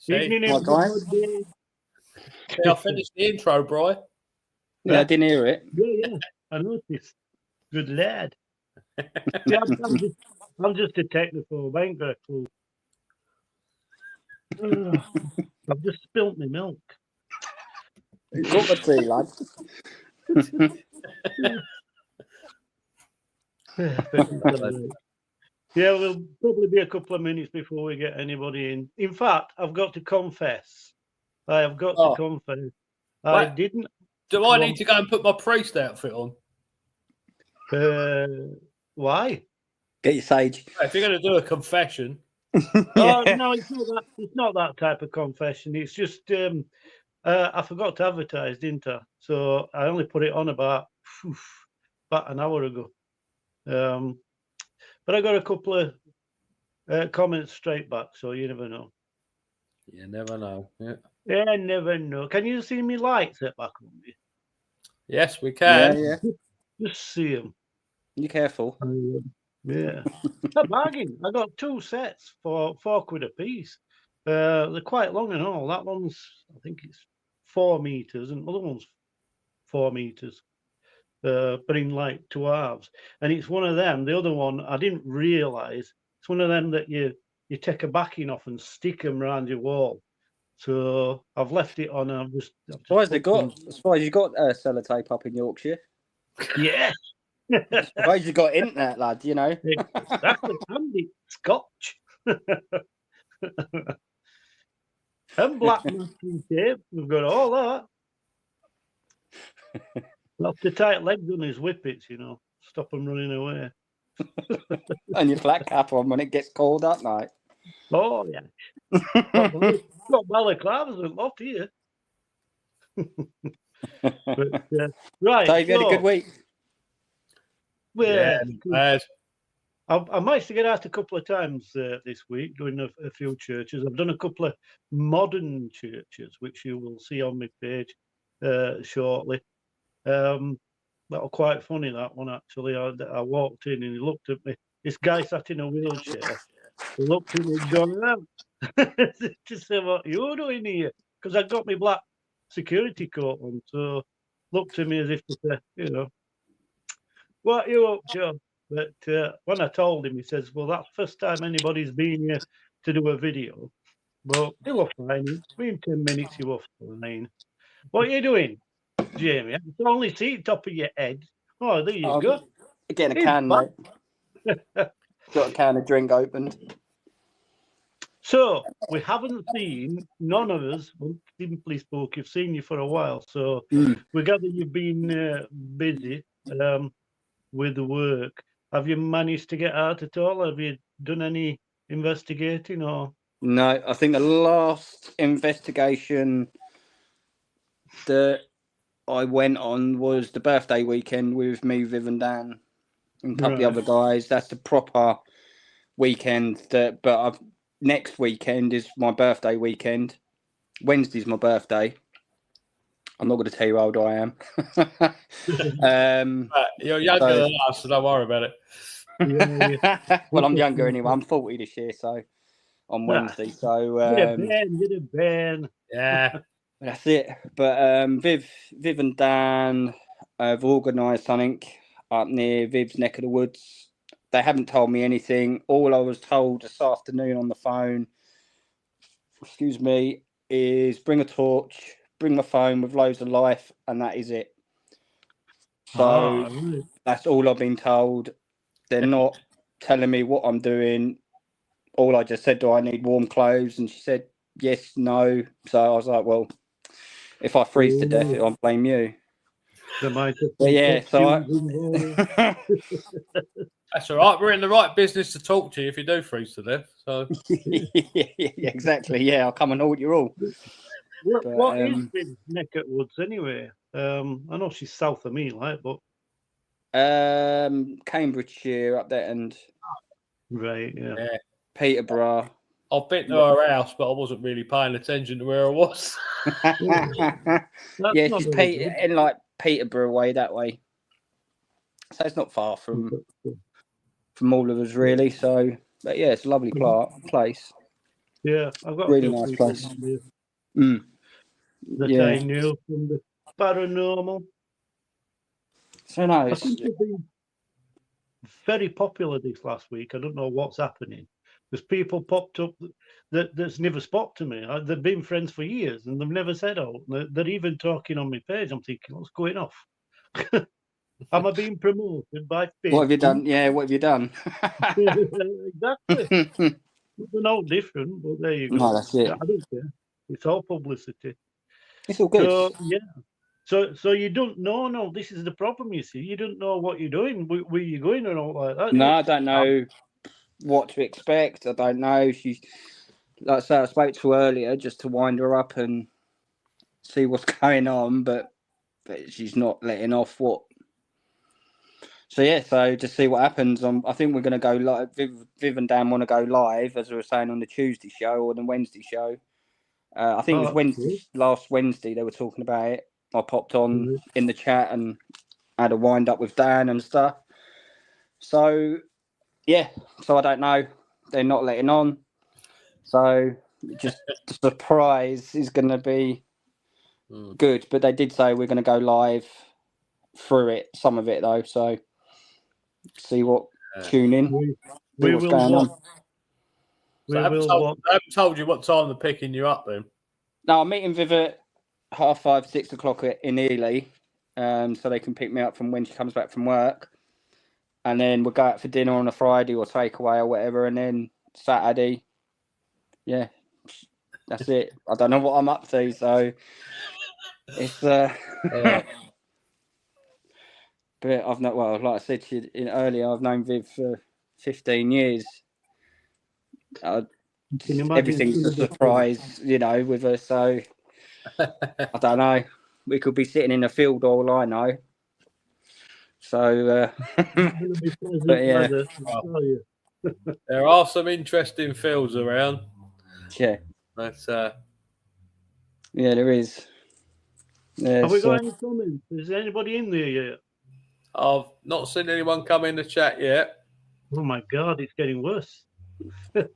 Evening, Hi, guys. everybody. I finished the intro, bro. Yeah, I didn't hear it. Yeah, I noticed. Good lad. Yeah, I'm just a technical. I ain't got a clue. I've just spilt my milk. Got the tea, lad. Yeah, we'll probably be a couple of minutes before we get anybody in. In fact, I've got to confess. I have got to confess. I didn't. Do I need to go and put my priest outfit on? Why? Get your sage. If you're going to do a confession. Oh no, it's not that type of confession. It's just I forgot to advertise, didn't I? So I only put it on about an hour ago. But I got a couple of comments straight back, so you never know. You never know. Yeah. I never know. Can you see me lights at back on me? Yes, we can. Yeah. Just see them. You careful. Yeah. A bargain. I got 2 sets for £4 a piece. They're quite long and all. That one's, I think it's 4 meters, and the other one's 4 meters. But in like 2 halves. And it's one of them. The other one, I didn't realise. It's one of them that you take a backing off and stick them around your wall. So I've left it on. I've just Why has it got? As far as you got sellotape up in Yorkshire. Yeah. Why you got internet, lad? You know. Exactly. Handy Scotch. And black masking tape. We've got all that. Lots of tight legs on his whippets, you know. Stop them running away. And your flat cap on when it gets cold that night. Oh, yeah. Got balaclavas and lot here. But, right. So, you had a good week? Well, yeah, I managed to get out a couple of times this week, doing a few churches. I've done a couple of modern churches, which you will see on my page shortly. That was quite funny, that one, actually. I walked in and he looked at me. This guy sat in a wheelchair. He looked at me and gone, to say, what you doing here? Because I got my black security coat on. So looked at me as if to say, you know, what you up to? But when I told him, he says, well, that's the first time anybody's been here to do a video. But he was fine. In 10 minutes, he was fine. What are you doing, Jamie? I can only see the top of your head. Oh, there you go. Getting a can, mate. Got a can of drink opened. So, we haven't seen, none of us, simply spoke, you've seen you for a while. So, we gather you've been busy with the work. Have you managed to get out at all? Have you done any investigating or? No, I think the last investigation that I went on was the birthday weekend with me, Viv and Dan and a couple of other guys. That's the proper weekend. But next weekend is my birthday weekend. Wednesday's my birthday. I'm not going to tell you how old I am. You're younger than us, so don't worry about it. Well, I'm younger anyway. I'm 40 this year, so on Wednesday. So you're a Ben. Yeah, that's it. But Viv and Dan have organised something up near Viv's neck of the woods. They haven't told me anything. All I was told this afternoon on the phone, excuse me, is bring a torch, bring my phone with loads of life, and that is it. So that's all I've been told. They're not telling me what I'm doing. All I just said, do I need warm clothes? And she said, yes, no. So I was like, well, if I freeze to death, I'll blame you. But yeah, so that's all right. We're in the right business to talk to you if you do freeze to death. So exactly. Yeah, I'll come and hold you all. What is Viv's neck at woods anyway? I know she's south of me, like, but Cambridgeshire up there and right, yeah. Peterborough. I've been to her house, but I wasn't really paying attention to where I was. Yeah, she's in like Peterborough way that way, so it's not far from all of us really. So, but yeah, it's a lovely place. Yeah, I've got a Really few nice people place. here that Yeah. I knew from the paranormal. So no, I it's, think they've been very popular this last week. I don't know what's happening. There's people popped up that's never spoke to me. They've been friends for years and they've never said, "Oh," they're even talking on my page. I'm thinking, what's going off? Am I being promoted by Facebook? what have you done? Yeah, what have you done? Exactly. They're no different, but there you go. No, that's it. I don't care. It's all publicity. It's all good. So yeah. So you don't know. No, this is the problem. You see, you don't know what you're doing, where you're going, and all like that. No, I don't know what to expect. I don't know. She's like I said, I spoke to her earlier just to wind her up and see what's going on, but she's not letting off what. So yeah, so to see what happens. I think we're going to go live. Viv and Dan want to go live, as we were saying on the Tuesday show or the Wednesday show. I think it was Wednesday, last Wednesday they were talking about it. I popped on in the chat and had a wind up with Dan and stuff. So yeah, so I don't know. They're not letting on. So just the surprise is going to be good. But they did say we're going to go live through it, some of it though. So see what tune in. We what's will going watch. on. So I haven't told you what time they're picking you up then. No, I'm meeting Viv at 5:30, 6 o'clock in Ely, so they can pick me up from when she comes back from work. And then we'll go out for dinner on a Friday or takeaway or whatever. And then Saturday, yeah, that's it. I don't know what I'm up to, so it's but I've not. Well, like I said to you earlier, I've known Viv for 15 years. Everything's a surprise, with her. So I don't know. We could be sitting in a field, all I know. So, but yeah, there are some interesting fields around. Yeah, but yeah, there is. Have we got any comments? Is anybody in there yet? I've not seen anyone come in the chat yet. Oh my God, it's getting worse. That's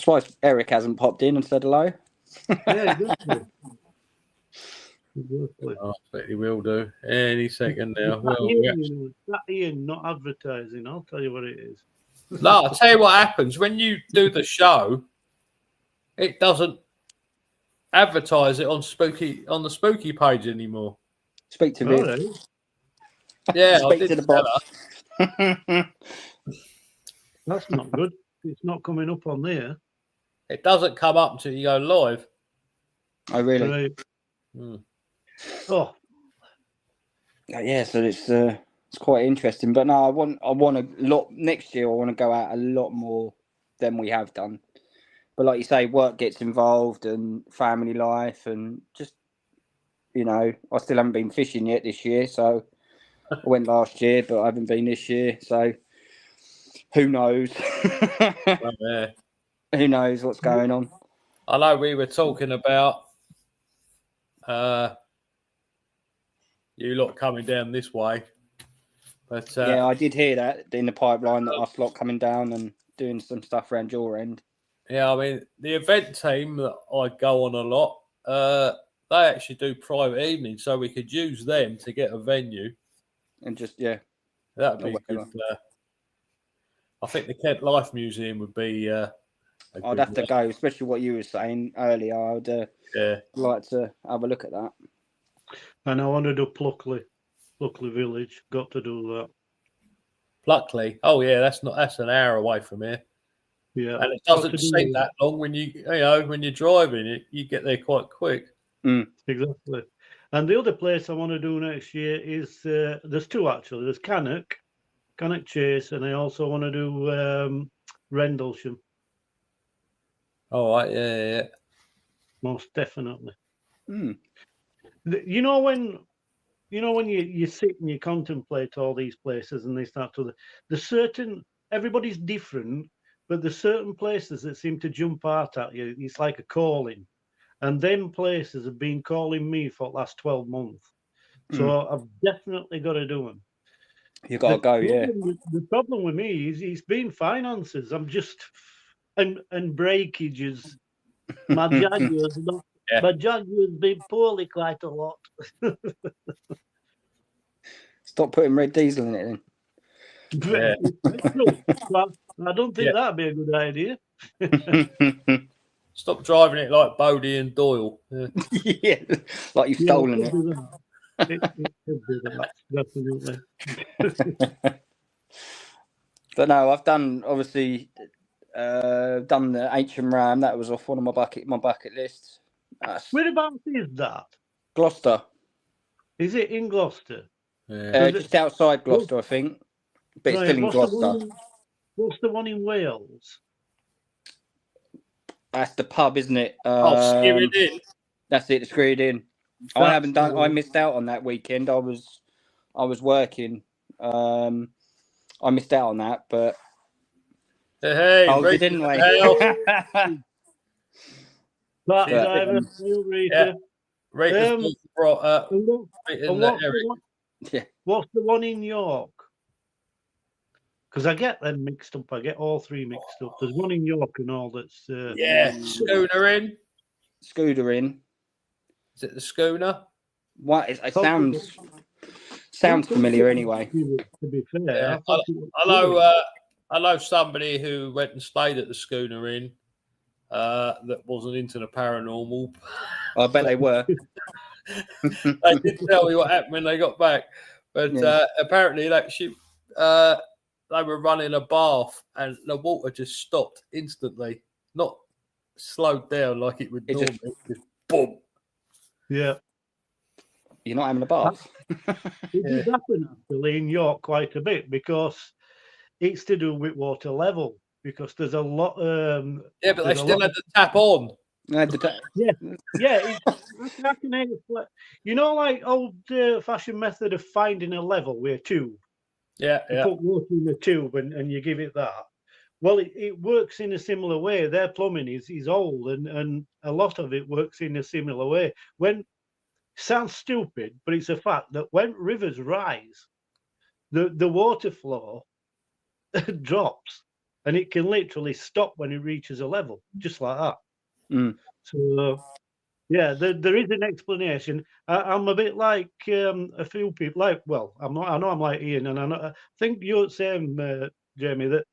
why Eric hasn't popped in and said hello. Yeah, exactly. I bet he will do any second now. That Ian not advertising. I'll tell you what it is. No, I'll tell you what happens when you do the show. It doesn't advertise it on the spooky page anymore. Speak to Viv. Right. Yeah, Speak to the boss. That's not good. It's not coming up on there. It doesn't come up until you go live. Oh, really? Right. Oh, yeah. So it's quite interesting. But no, I want a lot next year. I want to go out a lot more than we have done. But like you say, work gets involved and family life and just I still haven't been fishing yet this year. So I went last year, but I haven't been this year. So who knows? Who knows what's going on? I know we were talking about you lot coming down this way. But yeah, I did hear that in the pipeline that us lot coming down and doing some stuff around your end. Yeah, I mean, the event team that I go on a lot, they actually do private evenings, so we could use them to get a venue. And just, yeah. That would be good. I think the Kent Life Museum would be I'd have to go, especially what you were saying earlier. I'd like to have a look at that. And I want to do Pluckley Village. Got to do that. Pluckley? Oh yeah, that's an hour away from here. Yeah, and it doesn't seem that long when when you're driving. You get there quite quick. Exactly. And the other place I want to do next year is there's two actually. There's Cannock Chase, and I also want to do Rendlesham. All right, yeah. Most definitely. When you sit and you contemplate all these places and they start to everybody's different, but there's certain places that seem to jump out at you. It's like a calling, and them places have been calling me for the last 12 months. So I've definitely got to do them. You gotta go, yeah. The problem with me is it's been finances. I'm just and breakages. My Jaguar's not. Yeah. My Jaguar's been poorly quite a lot. Stop putting red diesel in it then. Yeah. But I don't think Yeah. that'd be a good idea. Stop driving it like Bodie and Doyle. Yeah. Yeah, like you've stolen it. it. Could be that. It could be that, definitely. But no, I've done obviously done the HM Ram. That was off one of my bucket lists. Whereabouts is that? Gloucester. Is it in Gloucester? Yeah. Just outside Gloucester, I think. But it's still in Gloucester. What's the one in Wales? That's the pub, isn't it? Skewed in. That's it, the Screwed In. I haven't done. I missed out on that weekend. I was working. I missed out on that, but Hey, you didn't wait. That Yeah. driver, Yeah. Raiders brought up. What's the one in York? Because I get them mixed up. I get all three mixed up. There's one in York and all that's. Schooner in. Scooter in. Is it the Schooner? What? It sounds familiar anyway. To be fair, Yeah. I know somebody who went and stayed at the Schooner Inn that wasn't into the paranormal. I bet they were. They didn't tell me what happened when they got back, but apparently they were running a bath and the water just stopped instantly, not slowed down like it would normally. Just boom. Yeah. You're not having a bath. It does happen actually in York quite a bit because it's to do with water level. Because there's a lot. Yeah, but they still had the tap on. Yeah. I can explain. You know, like old-fashioned method of finding a level with a tube. Yeah, you put water in the tube and you give it that. Well, it works in a similar way. Their plumbing is old, and a lot of it works in a similar way. Sounds stupid, but it's a fact that when rivers rise, the water flow drops, and it can literally stop when it reaches a level, just like that. So, yeah, there is an explanation. I'm a bit like a few people. I know I'm like Ian, and I think you're the same, Jamie. That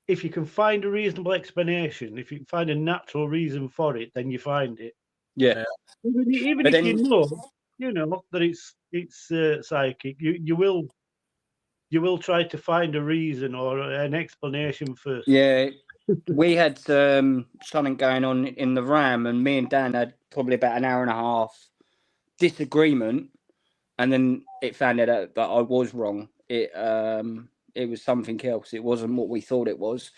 if you can find a reasonable explanation, if you can find a natural reason for it, then you find it. Yeah. Even if you know that it's psychic, you will try to find a reason or an explanation first. Yeah, we had something going on in the Ram, and me and Dan had probably about an hour and a half disagreement, and then it found out that I was wrong. It was something else. It wasn't what we thought it was.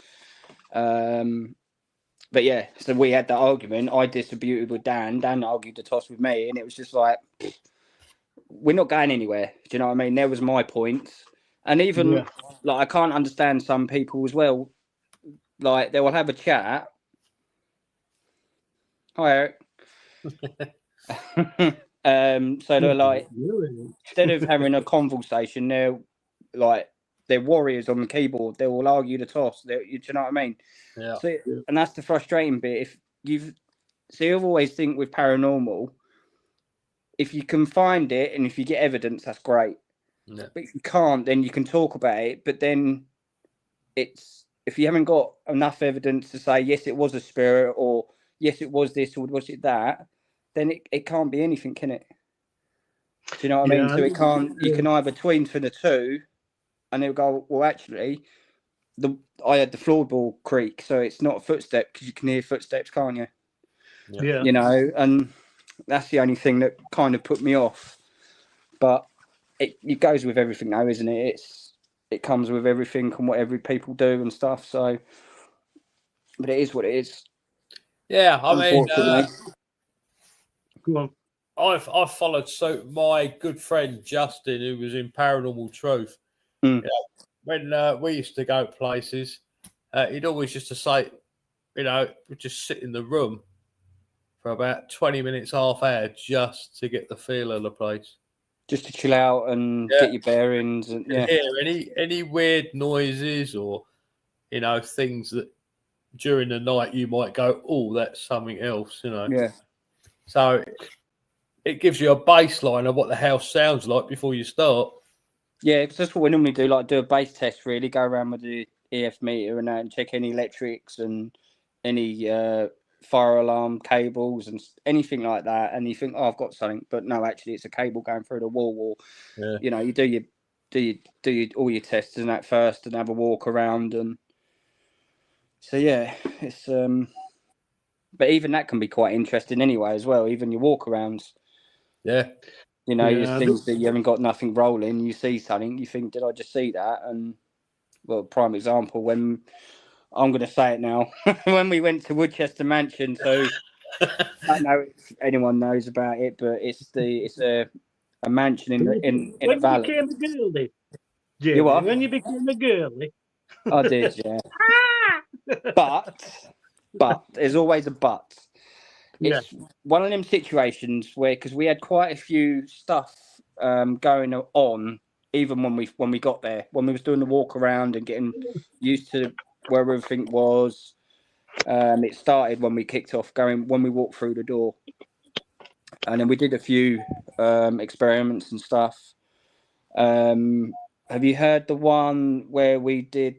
But yeah, so we had that argument. I disputed with Dan. Dan argued the toss with me, and it was just like, we're not going anywhere. Do you know what I mean? There was my point. And even like I can't understand some people as well. Like they will have a chat. Hi, Eric. So they're like, instead of having a conversation, they're warriors on the keyboard. They will argue the toss. Do you know what I mean? Yeah. So, and that's the frustrating bit. If you've always think with paranormal, if you can find it and if you get evidence, that's great. Yeah. But if you can't, then you can talk about it. But then if you haven't got enough evidence to say, yes, it was a spirit, or yes, it was this, or was it that, then it can't be anything, can it? Do you know what I mean? So it can't, you can either tween for the two and they'll go, well, actually, I had the floorboard creak, so it's not a footstep because you can hear footsteps, can't you? Yeah. You know, and that's the only thing that kind of put me off. But it goes with everything though, isn't it? It comes with everything and whatever people do and stuff. So, but it is what it is. Yeah, I mean, go on. I've followed my good friend Justin, who was in Paranormal Truth. You know, when we used to go places, he'd always used to say, you know, we'd just sit in the room for about 20 minutes, half hour, just to get the feel of the place. just to chill out and get your bearings. And hear any weird noises or things that during the night you might go, oh, that's something else, Yeah. So it gives you a baseline of what the house sounds like before you start. Yeah, because that's what we normally do, like do a base test, really, go around with the EF meter and that and check any electrics and any fire alarm cables and anything like that. And you think, oh, I've got something, but no, actually it's a cable going through the wall. Or, you do your all your tests and that first and have a walk around. And so, yeah, it's... But even that can be quite interesting anyway as well, even your walk arounds. Yeah. There's things that you haven't got nothing rolling, you see something, you think, did I just see that? And, well, prime example, when, I'm going to say it now, when we went to Woodchester Mansion, so I don't know if anyone knows about it, but it's a mansion in a valley. When you became a girlie, You Jamie, what? when you became a girlie. I did, yeah. But there's always a but. It's one of them situations where, because we had quite a few stuff going on, even when we got there, when we was doing the walk around and getting used to where everything was. It started when we kicked off when we walked through the door, and then we did a few experiments and stuff. Have you heard the one where we did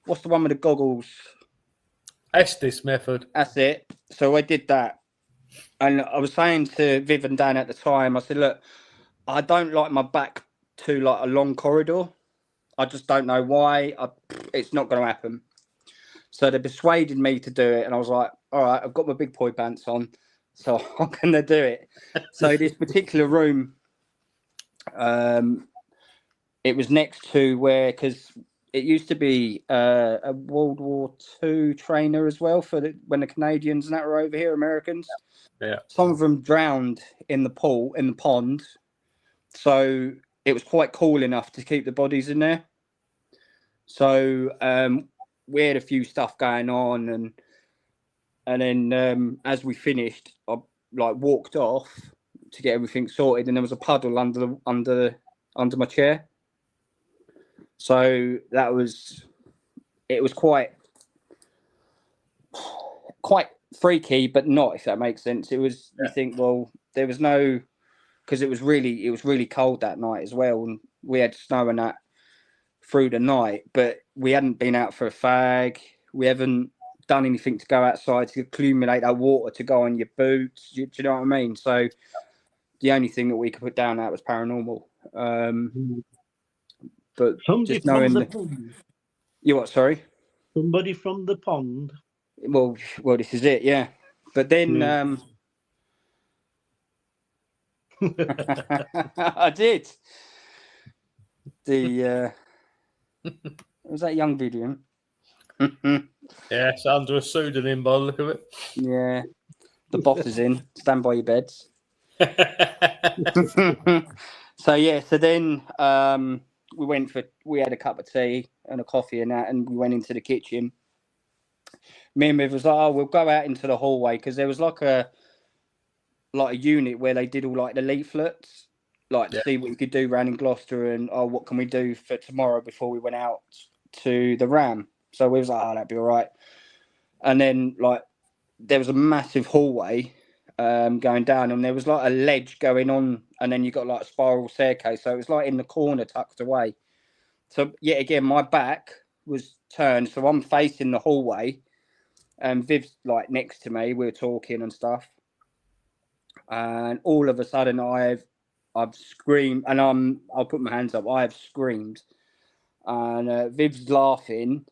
what's the one with the goggles? Estes method. That's it. So I did that. And I was saying to Viv and Dan at the time, I said, look, I don't like my back to like a long corridor. I just don't know why. It's not going to happen. So they persuaded me to do it. And I was like, all right, I've got my big boy pants on, so I'm going to do it. So this particular room, it was next to because it used to be a World War II trainer as well when the Canadians and that were over here, Americans. Yeah. Some of them drowned in the pond. So it was quite cool enough to keep the bodies in there. So we had a few stuff going on, and then as we finished, I walked off to get everything sorted, and there was a puddle under my chair. So it was quite freaky, but not, if that makes sense. It was, you think, well, there was no, because it was really cold that night as well, and we had snow and that through the night, but we hadn't been out for a fag. We haven't done anything to go outside to accumulate that water to go on your boots. Do you know what I mean? So the only thing that we could put down that was paranormal. But somebody just knowing from the pond. You what? Sorry. Somebody from the pond. Well, this is it, yeah. But then I did. Was that young video? Yeah, it's under a pseudonym by the look of it. Yeah, the boss is in. Stand by your beds. So then we had a cup of tea and a coffee and that, and we went into the kitchen. Me and Viv was like, oh, we'll go out into the hallway, because there was like a unit where they did all like the leaflets, to see what you could do around in Gloucester, and what can we do for tomorrow before we went out to the Ram. So we was like, oh, that'd be all right. And then there was a massive hallway going down, and there was like a ledge going on, and then you got like a spiral staircase. So it was like in the corner, tucked away. So yet again, my back was turned, so I'm facing the hallway, and Viv's like next to me. We were talking and stuff, and all of a sudden, I've screamed, and I'll put my hands up. I have screamed, and Viv's laughing,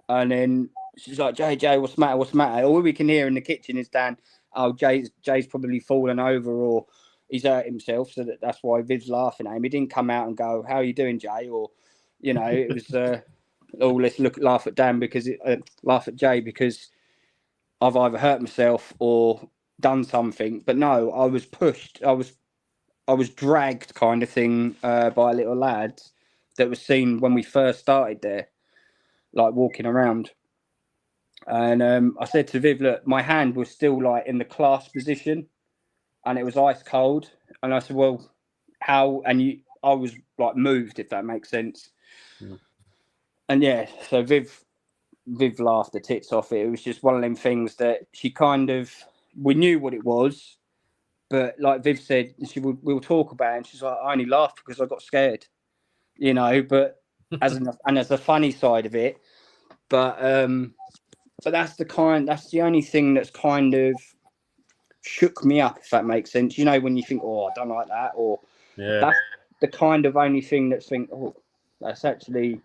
and then she's like, Jay, what's the matter? What's the matter? All we can hear in the kitchen is Dan, oh, Jay's probably fallen over, or he's hurt himself. So that's why Viv's laughing at him. He didn't come out and go, how are you doing, Jay? Or, it was, let's laugh at Dan laugh at Jay because I've either hurt myself or done something. But no, I was pushed. I was dragged, kind of thing, by a little lad that was seen when we first started there, walking around. And I said to Viv, look, my hand was still in the clasp position, and it was ice cold. And I said, well, I was like moved, if that makes sense. Mm. And yeah, so Viv laughed the tits off it. It was just one of them things that we knew what it was, but like Viv said, we'll talk about it, and she's like, I only laughed because I got scared, but as a funny side of it, but that's the only thing that's kind of shook me up, if that makes sense. When you think, oh, I don't like that, or that's the kind of only thing that's oh, that's actually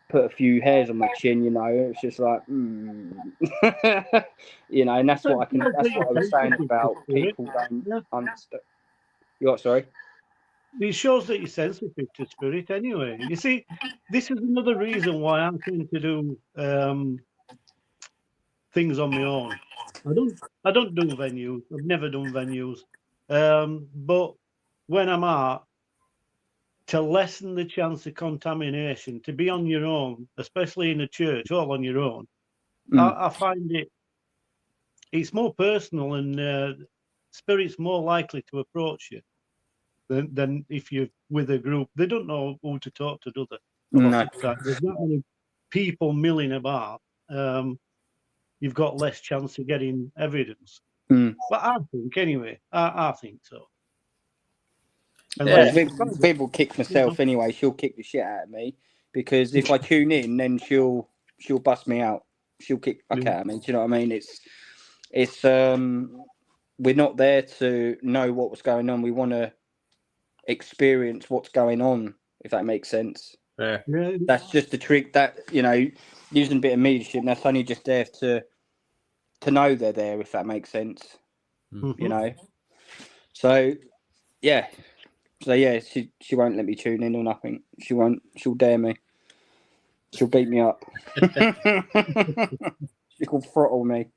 put a few hairs on my chin. It's just like, and that's what I was saying about people don't understand. You what? Sorry. It shows that you're sensitive to spirit anyway. You see, this is another reason why I tend to do things on my own. I don't do venues. I've never done venues. But when I'm out, to lessen the chance of contamination, to be on your own, especially in a church, all on your own, I find it's more personal, and spirit's more likely to approach you than if you're with a group. They don't know who to talk to, do they? No. There's not many people milling about. You've got less chance of getting evidence. But I think, anyway, I think so. Viv will kick myself anyway. She'll kick the shit out of me because if I tune in, then she'll bust me out. She'll kick the fuck out of me. Do you know what I mean? It's we're not there to know what's going on. We want to experience what's going on, if that makes sense. Yeah. That's just the trick. That using a bit of mediumship. That's only just there to know they're there, if that makes sense. Mm-hmm. So yeah. So yeah, she won't let me tune in or nothing. She won't. She'll dare me. She'll beat me up. She'll throttle me.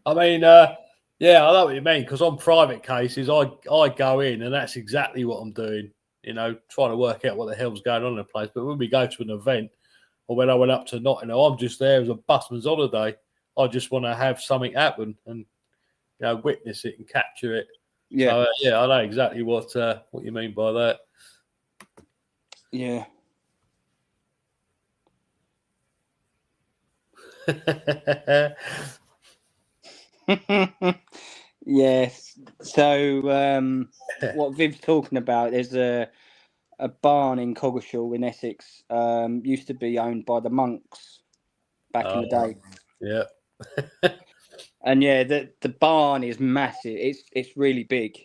I mean, I know what you mean, because on private cases, I go in and that's exactly what I'm doing. Trying to work out what the hell's going on in the place. But when we go to an event, or when I went up to Nottingham, I'm just there as a busman's holiday. I just want to have something happen and witness it and capture it. Yeah, so, I know exactly what you mean by that. Yeah. Yes. So what Viv's talking about, there's a barn in Coggeshall in Essex. Used to be owned by the monks back in the day. Yeah. And yeah, the barn is massive. It's really big.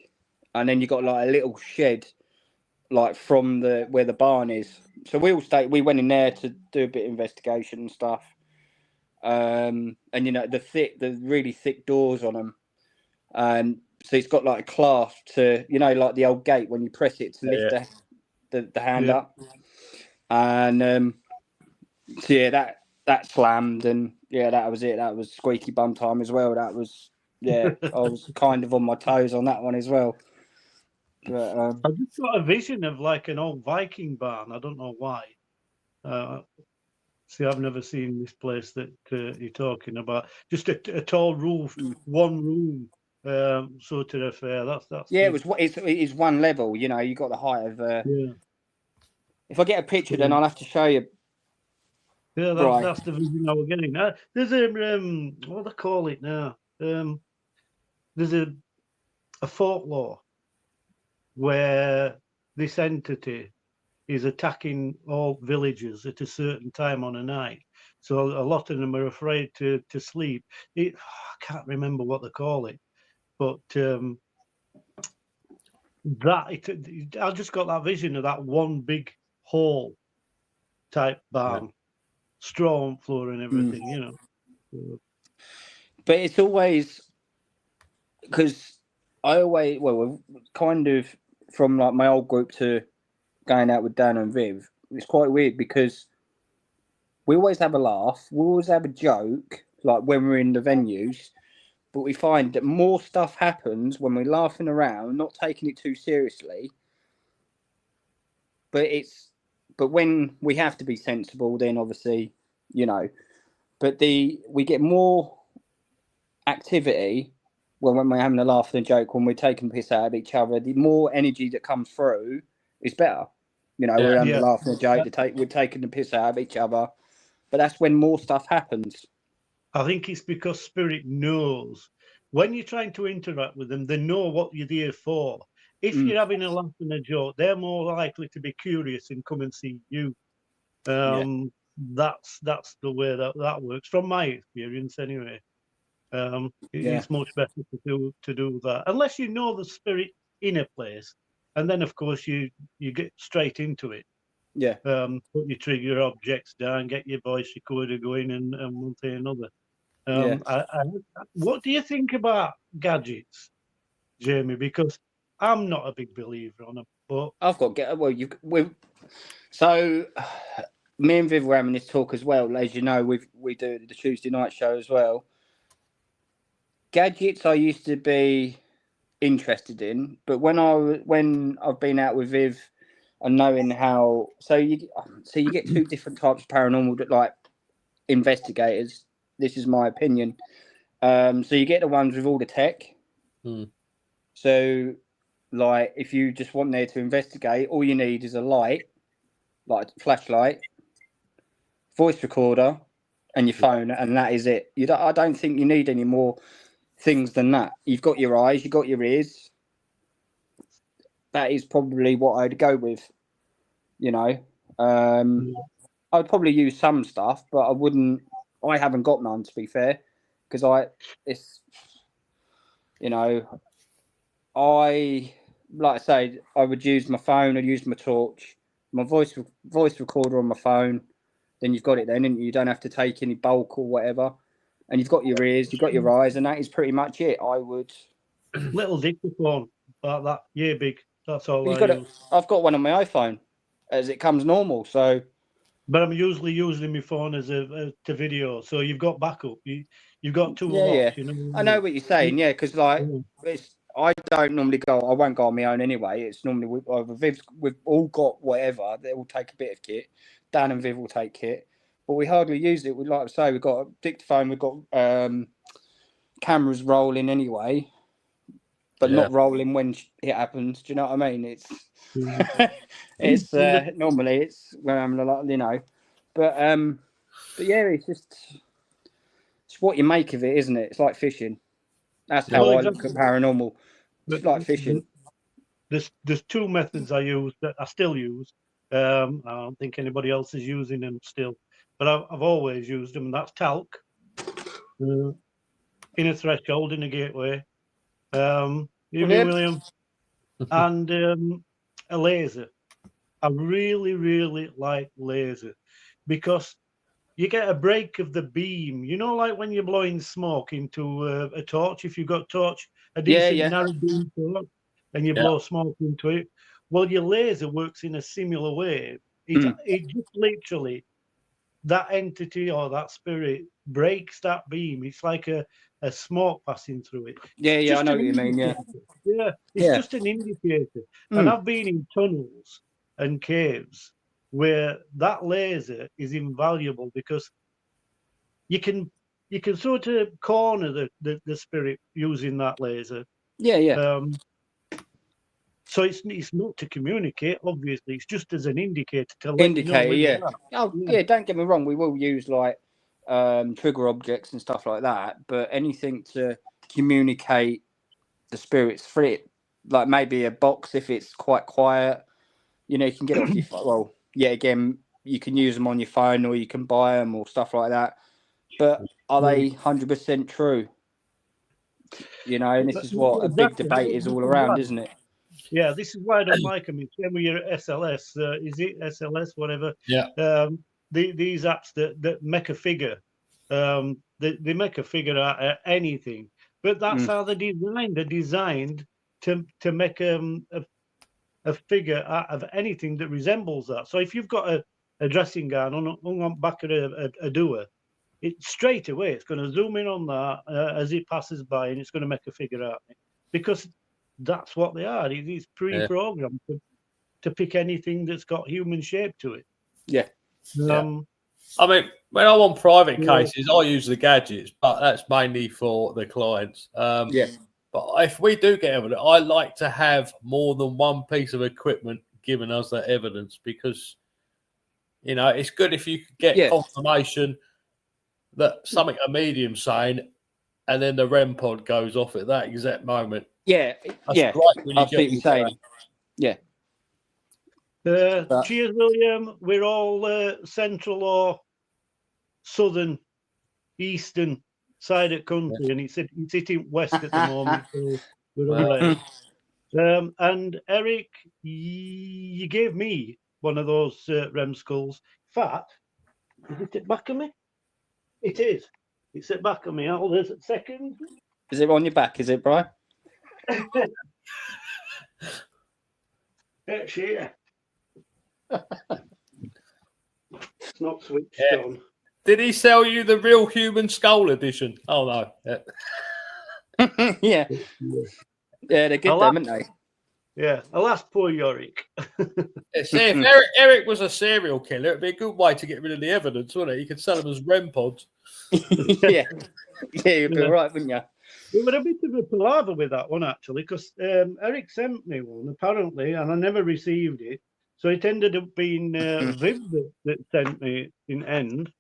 And then you got like a little shed like from where the barn is. So we went in there to do a bit of investigation and stuff. And the really thick doors on them. So it's got like a clasp to, like the old gate when you press it to lift the hand up. And so yeah, that slammed, and yeah, that was it. That was squeaky bum time as well. That was I was kind of on my toes on that one as well. But I just got a vision of like an old Viking barn. I don't know why. See, I've never seen this place that you're talking about. Just a tall roof, one room sort of affair. That's yeah, it's one level. You got the height of. If I get a picture, then I'll have to show you. Yeah, that's the vision I was getting. There's what do they call it now? There's a folklore where this entity is attacking all villagers at a certain time on a night. So a lot of them are afraid to sleep. I can't remember what they call it, but I just got that vision of that one big hall type barn, straw on floor and everything, But it's always because we're kind of from like my old group to going out with Dan and Viv. It's quite weird because we always have a laugh, we always have a joke, like when we're in the venues. But we find that more stuff happens when we're laughing around, not taking it too seriously. But when we have to be sensible, then obviously, But we get more activity when we're having a laugh and a joke, when we're taking piss out of each other, the more energy that comes through is better. You know, we're having a laugh and a joke. We're taking the piss out of each other, but that's when more stuff happens. I think it's because spirit knows when you're trying to interact with them, they know what you're there for. If you're having a laugh and a joke, they're more likely to be curious and come and see you. That's the way that works, from my experience, anyway. It's much better to do that, unless you know the spirit in a place, and then of course you get straight into it. Yeah. Put your trigger objects down, get your voice recorder going, and one thing another. What do you think about gadgets, Jamie? Because I'm not a big believer on them, but I've got so me and Viv were having this talk as well. As you know, we do the Tuesday night show as well. Gadgets I used to be interested in, but when I've been out with Viv and knowing how, so you get two different types of paranormal, like investigators. This is my opinion. So you get the ones with all the tech. So, like, if you just want there to investigate, all you need is a light, like a flashlight, voice recorder, and your phone, and that is it. I don't think you need any more things than that. You've got your eyes, you've got your ears. That is probably what I'd go with. You know, I'd probably use some stuff, but I wouldn't. I haven't got none, to be fair, because like I say, I would use my phone. I'd use my torch, my voice recorder on my phone. Then you've got it. Then, and you don't have to take any bulk or whatever. And you've got your ears, you've got your eyes, and that is pretty much it. I would. Little dictaphone like that, big. That's all I've got one on my iPhone, as it comes normal. So. But I'm usually using my phone as to video, so you've got backup. You've got two lots. You know. I know what you're saying. Yeah, because like I don't normally go. I won't go on my own anyway. It's normally we've all got whatever. They all take a bit of kit. Dan and Viv will take kit, but we hardly use it. We like to say we've got a dictaphone. We've got cameras rolling anyway, but not rolling when it happens. Do you know what I mean? It's it's normally it's when I'm a lot, you know, but yeah, it's what you make of it, isn't it? It's like fishing. That's how I look at paranormal. It's like fishing. There's two methods I use that I still use. I don't think anybody else is using them still, but I've always used them. And that's talc in a threshold, in a gateway. William, and a laser. I really, really like laser because you get a break of the beam. You know, like when you're blowing smoke into a torch, if you've got a decent narrow beam torch, and you blow smoke into it. Well, your laser works in a similar way. It just literally, that entity or that spirit breaks that beam. It's like a smoke passing through it. I know what you mean. It's just an indicator. And I've been in tunnels and caves where that laser is invaluable because you can sort of corner the spirit using that laser. So it's not to communicate, obviously. It's just as an indicator to let you know. Don't get me wrong. We will use like trigger objects and stuff like that, but anything to communicate the spirits for it, like maybe a box if it's quite quiet. You know, you can get off your phone. Well, again, you can use them on your phone or you can buy them or stuff like that. But are they 100% true? You know, and this is what a big debate is all around, isn't it? Yeah, this is why I don't like them. It's when you're SLS, is it SLS, whatever? Yeah. These apps that make a figure, they make a figure out of anything. But that's how they're designed. They're designed to make a figure out of anything that resembles that. So if you've got a dressing gown hung on back of a door, it straight away it's going to zoom in on that as it passes by, and it's going to make a figure out of it because that's what they are. It's pre-programmed to pick anything that's got human shape to it. I mean, when I'm on private cases, I use the gadgets, but that's mainly for the clients. But if we do get evidence, I like to have more than one piece of equipment giving us that evidence because, it's good if you could get confirmation that something a medium's saying and then the REM pod goes off at that exact moment. Yeah, That's great when you get saying. Yeah. Cheers, William. We're all central or southern, eastern side of country, and it's hitting west at the moment. So we're away. And Eric, you gave me one of those REM skulls. In fact, is it at the back of me? It is. It's at the back of me. Hold on a second. Is it on your back? Is it, Brian? It's here. It's not switched on. Did he sell you the real human skull edition? Oh no. Yeah, they're good, aren't they? Yeah, alas, poor Yorick. See, if Eric was a serial killer, it'd be a good way to get rid of the evidence, wouldn't it? You could sell them as REM pods. Yeah, you'd be all right, wouldn't you? We were a bit of a palaver with that one, actually, because Eric sent me one, apparently, and I never received it. So it ended up being Viv that sent me in end.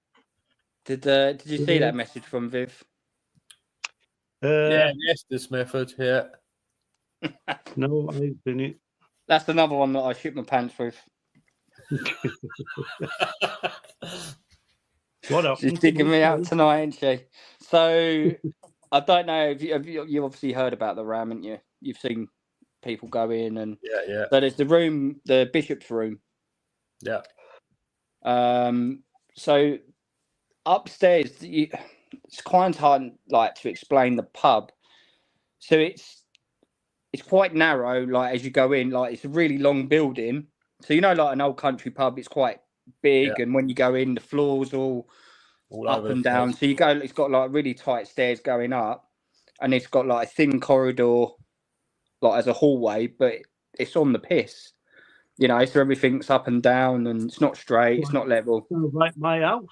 Did you see that message from Viv? Yes, this method, yeah. No, I've seen it. That's another one that I shoot my pants with. What up? She's digging me out tonight, ain't she? So I don't know if you obviously heard about the RAM, haven't you? You've seen people go in and yeah. So there's the room, the bishop's room. Yeah. So upstairs, it's quite hard to explain the pub. So it's quite narrow, as you go in, it's a really long building. So like an old country pub, it's quite big, and when you go in, the floors all up and down. So you go, it's got really tight stairs going up, and it's got a thin corridor, as a hallway, but it's on the piss. So everything's up and down, and it's not straight, it's not level. Like my house.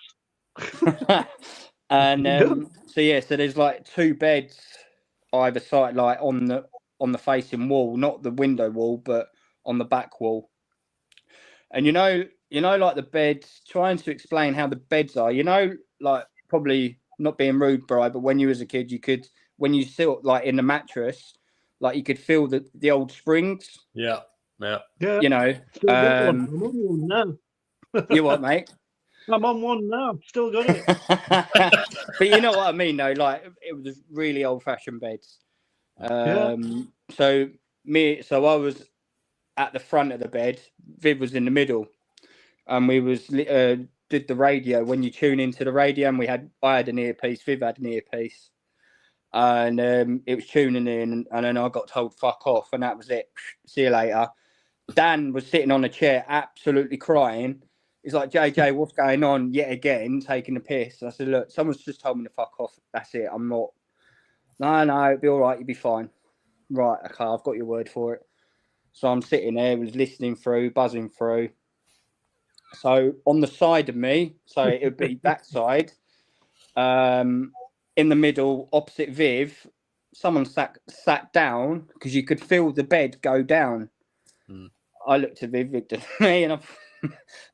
And so there's two beds either side, on the facing wall, not the window wall, but on the back wall. And the beds, trying to explain how the beds are, probably not being rude, Brian, but when you was a kid, you could, when you sit in the mattress, you could feel the old springs. Yeah. I'm on one now. You what, mate? I'm on one now. Still got it. But you know what I mean, though. It was really old-fashioned beds. So I was at the front of the bed. Viv was in the middle, and we was did the radio. When you tune into the radio, and I had an earpiece. Viv had an earpiece, and it was tuning in, and then I got told "fuck off," and that was it. See you later. Dan was sitting on a chair, absolutely crying. He's like, JJ, what's going on? Yet again, taking the piss. I said, look, someone's just told me to fuck off. That's it. I'm not. No, it'll be all right. You'll be fine. Right, okay, I've got your word for it. So I'm sitting there, was listening through, buzzing through. So on the side of me, so it would be that side, in the middle, opposite Viv, someone sat down because you could feel the bed go down. I looked at Viv, looked at me, and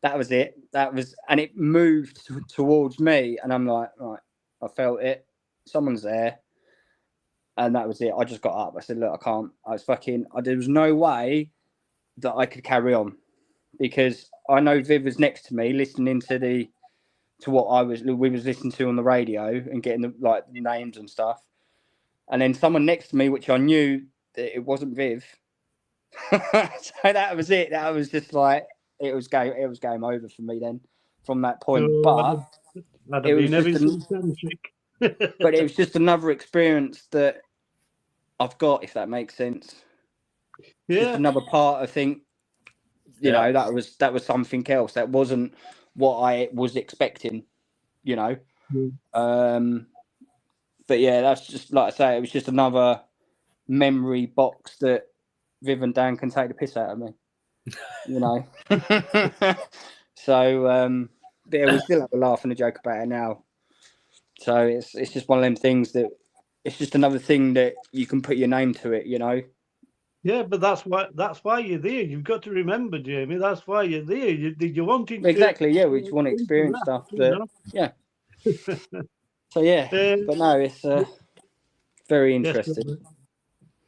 that was it. And it moved towards me, and I'm like, right, I felt it. Someone's there. And that was it. I just got up. I said, look, I can't. There was no way that I could carry on because I know Viv was next to me listening to what we was listening to on the radio and getting the names and stuff. And then someone next to me, which I knew that it wasn't Viv. So that was it. That was just it was game over for me then from that point. But it was just another experience that I've got, if that makes sense. Yeah. Just another part, I think, that was something else. That wasn't what I was expecting, But yeah, that's just, like I say, it was just another memory box that Viv and Dan can take the piss out of me, So, yeah, we still have a laugh and a joke about it now. So it's just one of them things that it's just another thing that you can put your name to it, you know. Yeah, but that's why you're there. You've got to remember, Jamie. That's why you're there. You wanting Exactly, yeah. We to just want to experience stuff you that, know? yeah. So yeah, but no, it's very yes, interesting.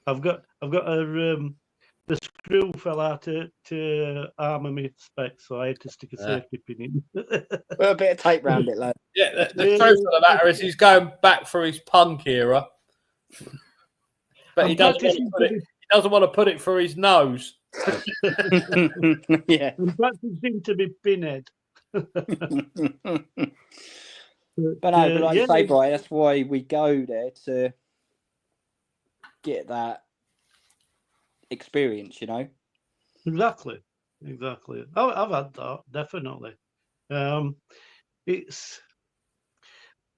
I've got a the screw fell out to arm of my specs, so I had to stick a safety pin in. Well, a bit of tape round it, lad. Yeah, the truth of the matter is he's going back for his punk era, but he doesn't want to put it through his nose. Yeah. I'm practicing to be pinhead. But like you say, Brian, that's why we go there, to get that experience, you know. Exactly. I've had that, definitely. It's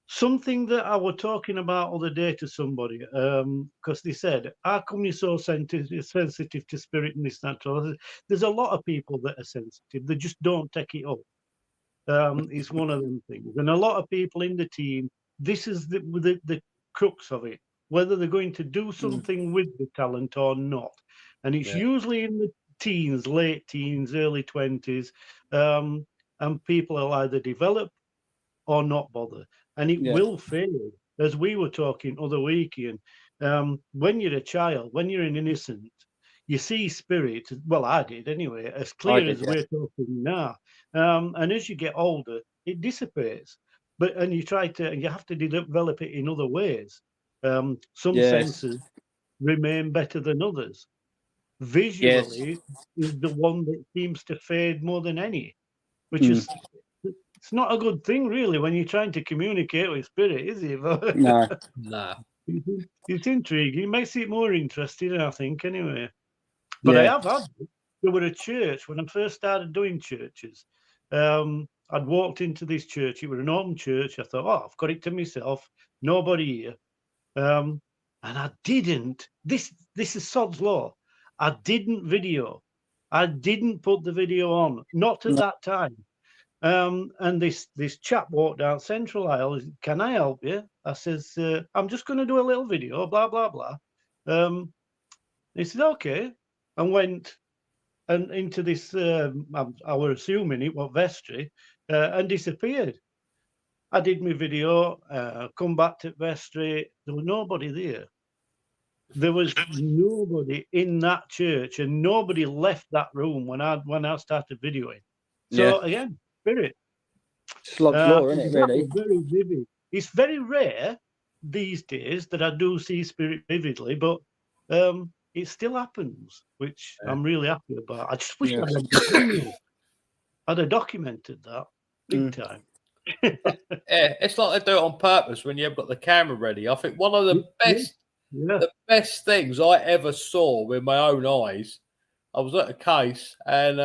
something that I was talking about other day to somebody, because they said, how come you're so sensitive to spirit and this natural? There's a lot of people that are sensitive. They just don't take it up. It's one of them things. And a lot of people in the team, this is the crux of it, whether they're going to do something with the talent or not. And it's usually in the teens, late teens, early 20s, and people will either develop or not bother. And it will fade. As we were talking other week, Ian, when you're a child, when you're an innocent, you see spirit. Well, I did anyway, as clear as we're talking now. And as you get older, it dissipates. And you have to develop it in other ways. Some senses remain better than others. Visually is the one that seems to fade more than any, which is, it's not a good thing, really, when you're trying to communicate with spirit, is it? No. It's intriguing. It makes it more interesting, I think, anyway. But I have had, there were a church, when I first started doing churches, I'd walked into this church. It was an open church. I thought, oh, I've got it to myself. Nobody here. And I didn't. This is sod's law. I didn't video. I didn't put the video on. Not at that time. And this chap walked down Central Aisle. Can I help you? I says, I'm just going to do a little video, blah, blah, blah. He said, okay. And went and into this, I was assuming it was vestry, and disappeared. I did my video, come back to vestry. There was nobody there. There was nobody in that church, and nobody left that room when I started videoing. So again, spirit. Slog's law, isn't it, really? Very vivid. It's very rare these days that I do see spirit vividly, but it still happens, which I'm really happy about. I just wish I'd have documented that big time. It's like they do it on purpose when you've got the camera ready. I think one of the best things I ever saw with my own eyes, I was at a case and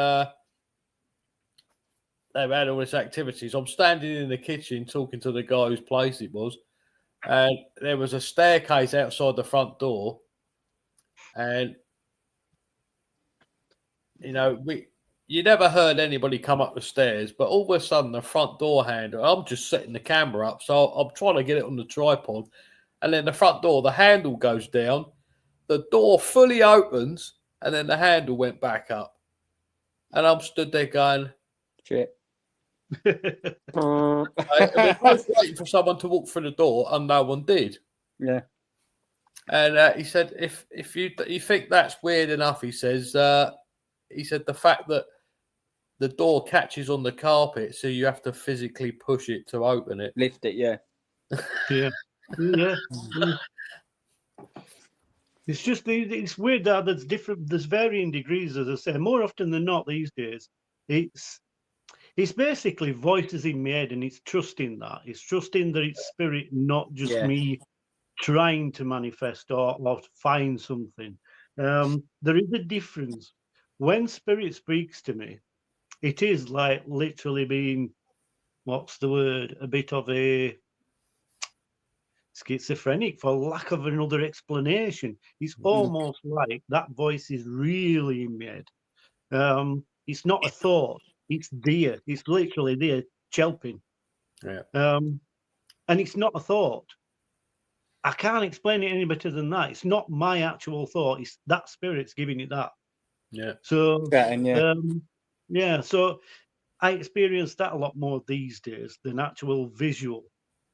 they've had all this activities. I'm standing in the kitchen talking to the guy whose place it was, and there was a staircase outside the front door, and you never heard anybody come up the stairs, but all of a sudden the front door handle, I'm just setting the camera up, so I'm trying to get it on the tripod, and then the front door, the handle goes down, the door fully opens, and then the handle went back up, and I'm stood there going, shit. We're both waiting for someone to walk through the door, and no one did. Yeah. And he said, if you think that's weird enough, he says, the fact that the door catches on the carpet, so you have to physically push it to open it. Lift it, yeah. Yeah. It's just, it's weird that there's varying degrees, as I say. More often than not these days, it's basically voices in my head, and it's trusting that. It's trusting that it's spirit, not just me trying to manifest or find something. There is a difference. When spirit speaks to me, it is like literally being, what's the word, a bit of a schizophrenic, for lack of another explanation. It's almost like that voice is really in my head. It's not a thought. It's there. It's literally there, chelping. Yeah. And it's not a thought. I can't explain it any better than that. It's not my actual thought. It's that spirit's giving it that. Yeah. So, Yeah. yeah. So I experience that a lot more these days than actual visual.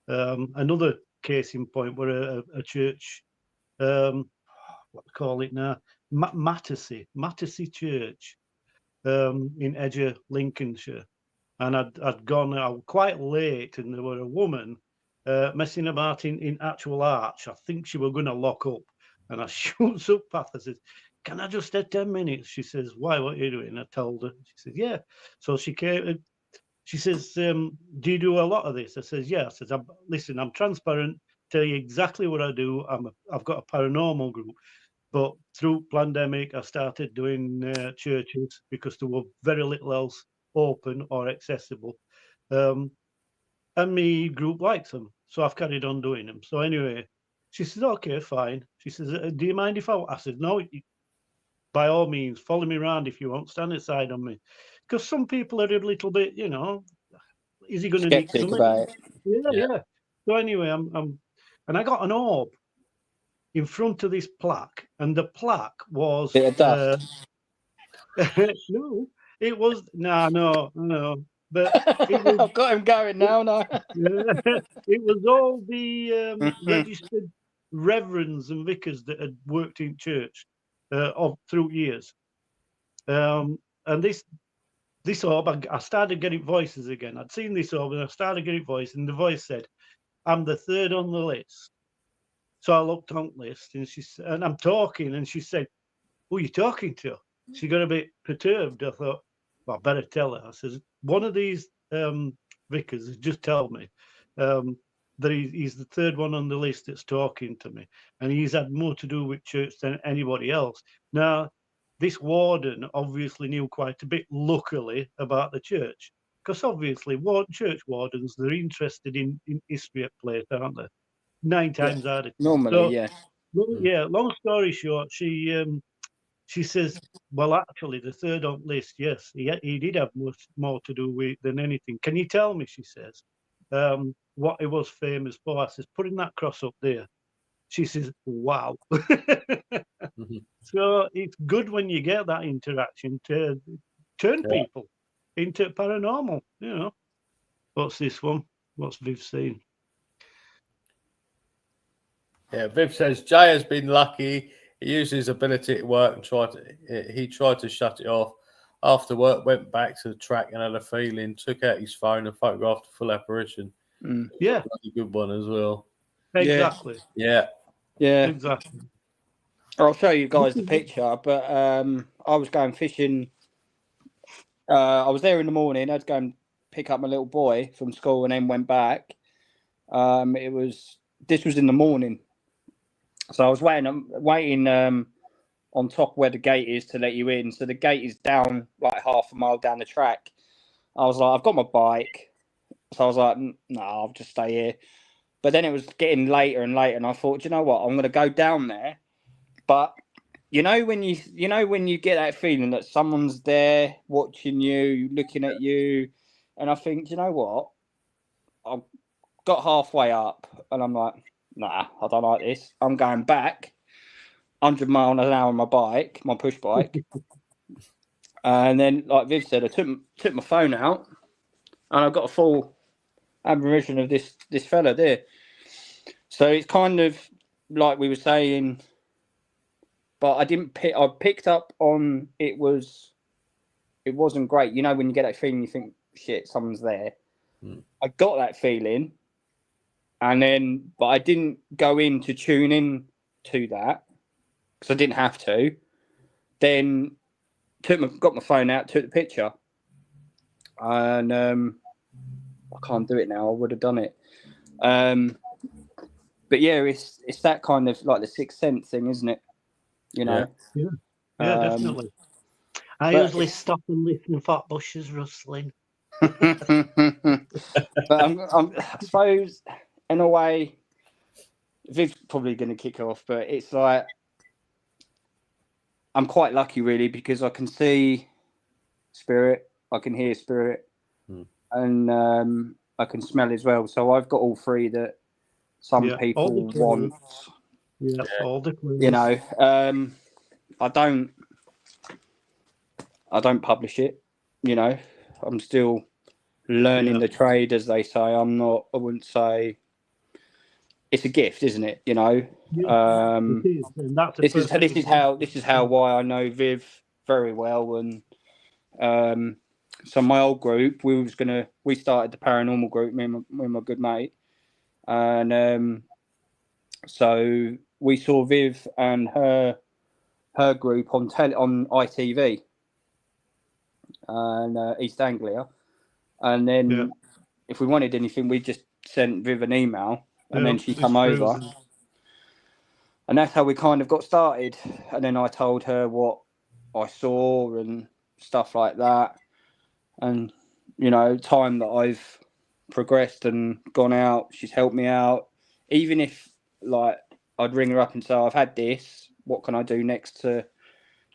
Another case in point were a church, what do they call it now? Mattersey Church, in Edger, Lincolnshire. And I'd gone out quite late, and there were a woman messing about in actual arch. I think she were going to lock up, and I shoots up past her. I says, "Can I just have 10 minutes?" She says, "Why? What are you doing?" I told her. She said, "Yeah." So she came. She says, "Do you do a lot of this?" I says, "Yeah." I says, "Listen, I'm transparent. Tell you exactly what I do. I've got a paranormal group, but through pandemic, I started doing churches because there were very little else open or accessible, and my group likes them, so I've carried on doing them." So anyway, she says, "Okay, fine." She says, "Do you mind if I said, "No, by all means, follow me around if you want. Stand aside on me," because some people are a little bit, is he going to nick Skeptic something? about it. Yeah. So anyway, and I got an orb in front of this plaque, and the plaque was Bit of dust. no, it was no, but it was I've got him going now. No. it was all the registered reverends and vicars that had worked in church through years, and this orb, I started getting voices again. I'd seen this orb, and I started getting voice, and the voice said, "I'm the third on the list." So I looked on the list, and I'm talking, and she said, "Who are you talking to?" She got a bit perturbed. I thought, well, I better tell her. I says, "One of these vicars has just told me that he's the third one on the list that's talking to me, and he's had more to do with church than anybody else." Now, this warden obviously knew quite a bit, luckily, about the church, because obviously church wardens, they're interested in history at place, aren't they? 9 times out of 10. Normally, So, yeah. yeah, long story short, she says, "Well, actually, the third on list, yes, he did have much more to do with than anything. Can you tell me," she says, "what he was famous for?" I says, "Putting that cross up there." She says, "Wow." So it's good when you get that interaction to turn people into paranormal. What's this one? What's Viv seen? Yeah, Viv says Jay has been lucky. He used his ability to work and he tried to shut it off. After work, went back to the track and had a feeling, took out his phone and photographed a full apparition. Yeah. That's a good one as well. Exactly. Yeah. Exactly. I'll show you guys the picture, but I was going fishing. I was there in the morning. I had to go and pick up my little boy from school and then went back. This was in the morning. So I was waiting on top where the gate is to let you in. So the gate is down like half a mile down the track. I was like, I've got my bike. So I was like, no, I'll just stay here. But then it was getting later and later, and I thought, you know what, I'm going to go down there. But when you get that feeling that someone's there watching you, looking at you, and I think, you know what, I got halfway up, and I'm like, nah, I don't like this. I'm going back, 100 miles an hour on my bike, my push bike. And then, like Viv said, I took my phone out, and I got a full admiration of this fella there. So it's kind of like we were saying, but I picked up on it wasn't great. When you get that feeling, you think, shit, someone's there. I got that feeling, but I didn't go in to tune in to that because I didn't have to. Then got my phone out, took the picture, and I can't do it now. I would have done it. But yeah, it's that kind of like the sixth sense thing, isn't it? Yeah, definitely. I usually stop and listen for bushes rustling. But I suppose, in a way, Viv's probably going to kick off, but it's like I'm quite lucky, really, because I can see spirit, I can hear spirit, and I can smell as well. So I've got all three that some Yeah, all people the clues. want. Yeah, all the clues. You know, I don't publish it. You know, I'm still learning the trade, as they say. I wouldn't say it's a gift, isn't it? You know, it is, and that's this is how why I know Viv very well, and so my old group, we started the paranormal group, me and my good mate, and so we saw Viv and her group on ITV and East Anglia, and then if we wanted anything, we just sent Viv an email, and then she come over, and that's how we kind of got started. And then I told her what I saw and stuff like that, and you know, time that I've progressed and gone out, she's helped me out. Even if like I'd ring her up and say, I've had this, what can I do next to, do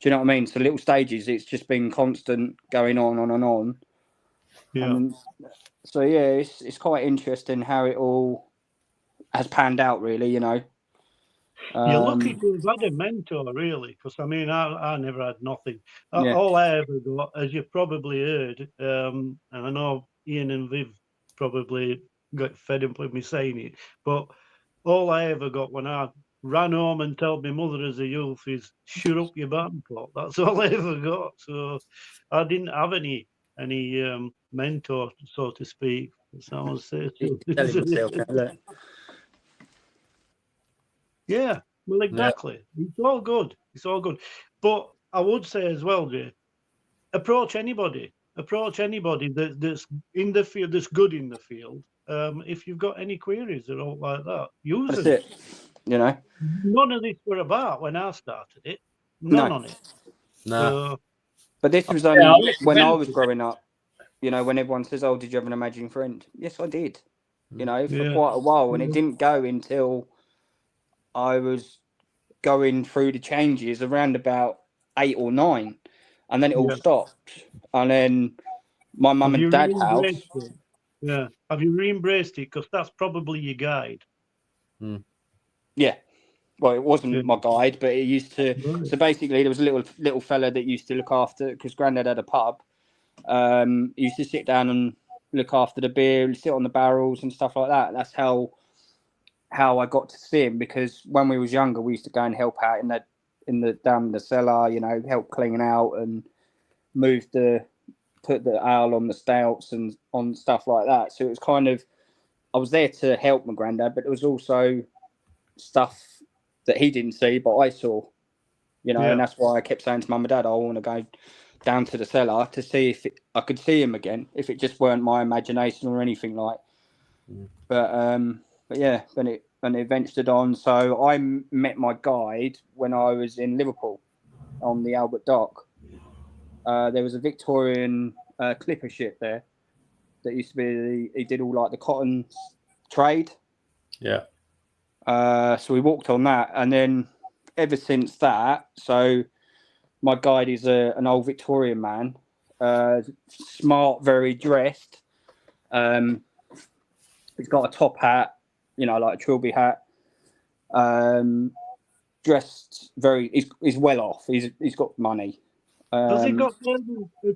you know what I mean? So little stages, it's just been constant going on and on. Yeah. And so yeah, it's quite interesting how it all has panned out, really, you know. You're lucky to have had a mentor, really, because I mean, I never had nothing. Yeah. All I ever got, as you probably heard, and I know Ian and Viv probably got fed up with me saying it, but all I ever got when I ran home and told my mother as a youth is shut up your band pot. That's all I ever got. So I didn't have any mentor, so to speak. Someone say so. Telling myself now, look. Yeah, well, exactly. Yeah. It's all good. It's all good. But I would say as well, Jay, approach anybody that's in the field, that's good in the field. If you've got any queries or all like that, use That's them. it. You know, none of this were about when I started it. None on it. No. But this was only when I was growing up. You know, when everyone says, "Oh, did you have an imaginary friend?" Yes, I did. You know, for quite a while, and it didn't go until I was going through the changes around about 8 or 9, and then it all stopped. And then my mum and dad's house. Yeah, have you re-embraced it? Because that's probably your guide. Yeah. Well, it wasn't my guide, but it used to. Right. So basically, there was a little fella that used to look after, because Grandad had a pub. He used to sit down and look after the beer, sit on the barrels and stuff like that. That's how I got to see him, because when we was younger, we used to go and help out in the down in the cellar, you know, help clean out and put the ale on the stouts and on stuff like that. So it was kind of, I was there to help my granddad, but it was also stuff that he didn't see, but I saw, you know, and that's why I kept saying to Mum and Dad, I want to go down to the cellar to see if I could see him again, if it just weren't my imagination or anything like. But yeah, then it ventured on. So I met my guide when I was in Liverpool on the Albert Dock. There was a Victorian clipper ship there that used to be. He did all like the cotton trade. Yeah. So we walked on that, and then ever since that, so my guide is an old Victorian man, smart, very dressed. He's got a top hat, you know, like a trilby hat. Dressed very. He's well off. He's got money. Has he got a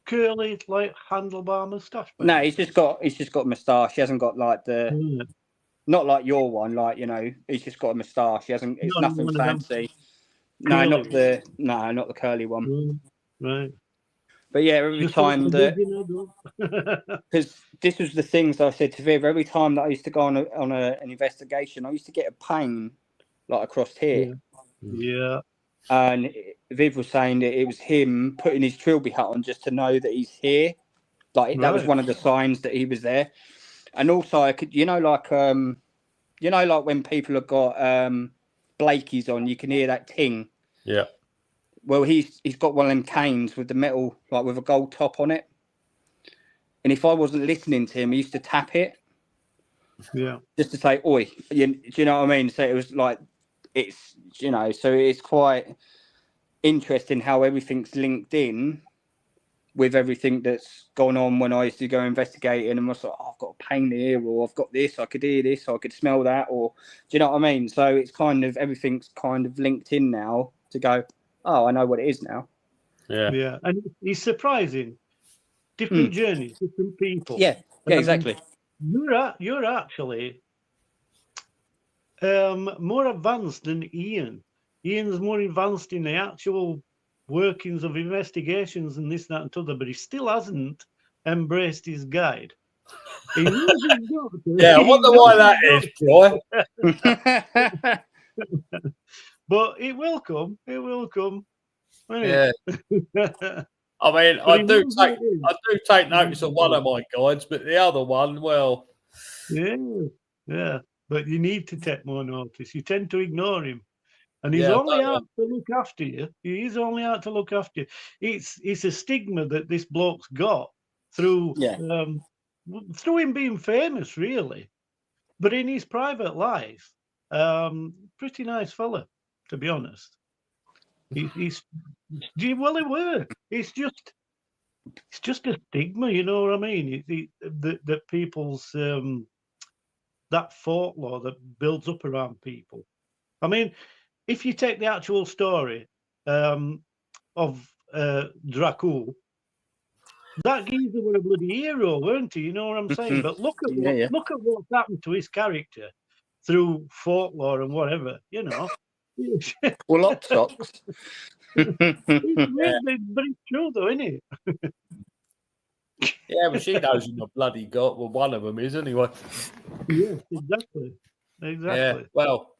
curly, like, handlebar moustache? No, he's just got a moustache. He hasn't got like the. Not like your one, like, you know, he's just got a moustache. He hasn't. It's nothing fancy. No, not the curly one. Right. But yeah, every time that, because this was the things I said to Viv. Every time that I used to go on an investigation, I used to get a pain like across here. Yeah. And Viv was saying that it was him putting his trilby hat on just to know that he's here. Like that was one of the signs that he was there. And also, I could, like when people have got Blakeys on, you can hear that ting. Yeah. Well, he's got one of them canes with the metal, like with a gold top on it. And if I wasn't listening to him, he used to tap it. Yeah. Just to say, oi. Do you know what I mean? So it was like, it's, so it's quite interesting how everything's linked in with everything that's gone on when I used to go investigating, and I was like, oh, I've got a pain here, or I've got this, I could hear this, or I could smell that, or do you know what I mean? So it's kind of everything's kind of linked in now to go, oh, I know what it is now. Yeah, and it's surprising. Different journeys, different people. Yeah, exactly. You're actually more advanced than Ian. Ian's more advanced in the actual workings of investigations and this, that, and t'other, but he still hasn't embraced his guide. He knows he's got to. Yeah, I wonder why that is, Troy. But it will come. It will come. Yeah. I mean, I do take notice of one of my guides, but the other one, well. Yeah. But you need to take more notice. You tend to ignore him. And he's only out to look after you. He is only out to look after you. It's a stigma that this bloke's got through him being famous, really. But in his private life, pretty nice fella, to be honest. He's well, it were. It's just a stigma, you know what I mean? That people's that folklore that builds up around people. I mean, if you take the actual story of Dracul, that geezer were a bloody hero, weren't he? You know what I'm saying? But look at what's happened to his character through folklore and whatever, you know. Well, lock socks. But it's true, though, isn't it? Yeah, but she knows you're not bloody got. Well, one of them is anyway. Yes, exactly. Yeah, well,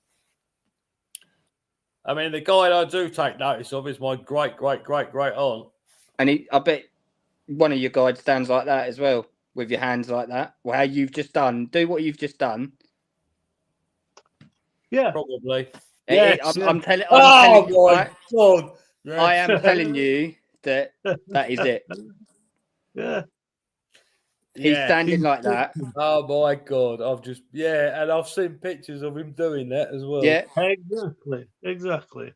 I mean, the guy I do take notice of is my great aunt. And I bet one of your guides stands like that as well, with your hands like that. Well, how you've just done. Do what you've just done. Yeah, probably. I'm telling you, my God. Yes. I am telling you that is it. Yeah. He's standing like that. Oh my God. and I've seen pictures of him doing that as well. Yeah. Exactly.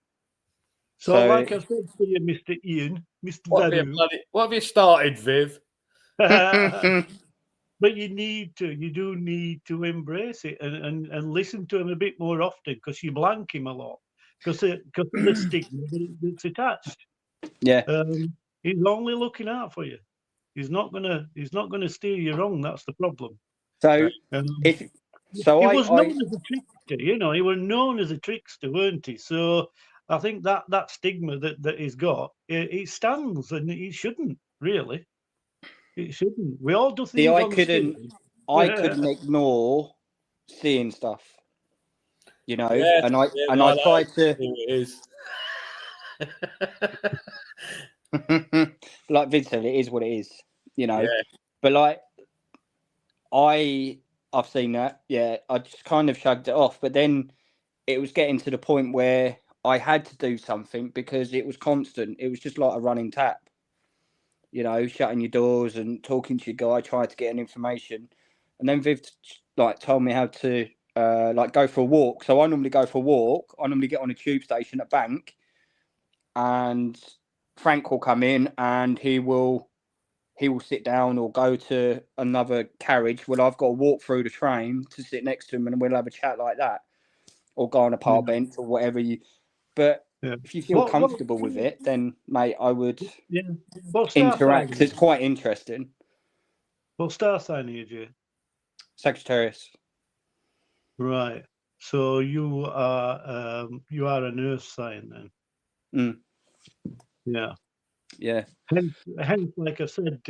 So like I said to you, Mr. Ian, Mr. What have you started, Viv? But you do need to embrace it and listen to him a bit more often, because you blank him a lot because of the stigma that's attached. Yeah. He's only looking out for you. He's not gonna steer you wrong. That's the problem. So he was known as a trickster. You know, he was known as a trickster, weren't he? So I think that stigma that he's got, it stands, and it shouldn't really. It shouldn't. We all do things. I couldn't ignore seeing stuff. You know, and I tried to. It is. Like Vince said, it is what it is. You know, but like I've seen that. Yeah, I just kind of shrugged it off. But then it was getting to the point where I had to do something because it was constant. It was just like a running tap. You know, shutting your doors and talking to your guy, trying to get an information. And then Viv told me how to go for a walk. So I normally go for a walk. I normally get on a tube station at Bank, and Frank will come in and he will sit down or go to another carriage. Well, I've got to walk through the train to sit next to him, and we'll have a chat like that, or go on a park bench or whatever you. But if you feel comfortable with it, then mate, I would interact. It's quite interesting. What star sign are you, Jay? Sagittarius. Right. So you are an earth sign then. Yeah. Yeah. Hence, like I said,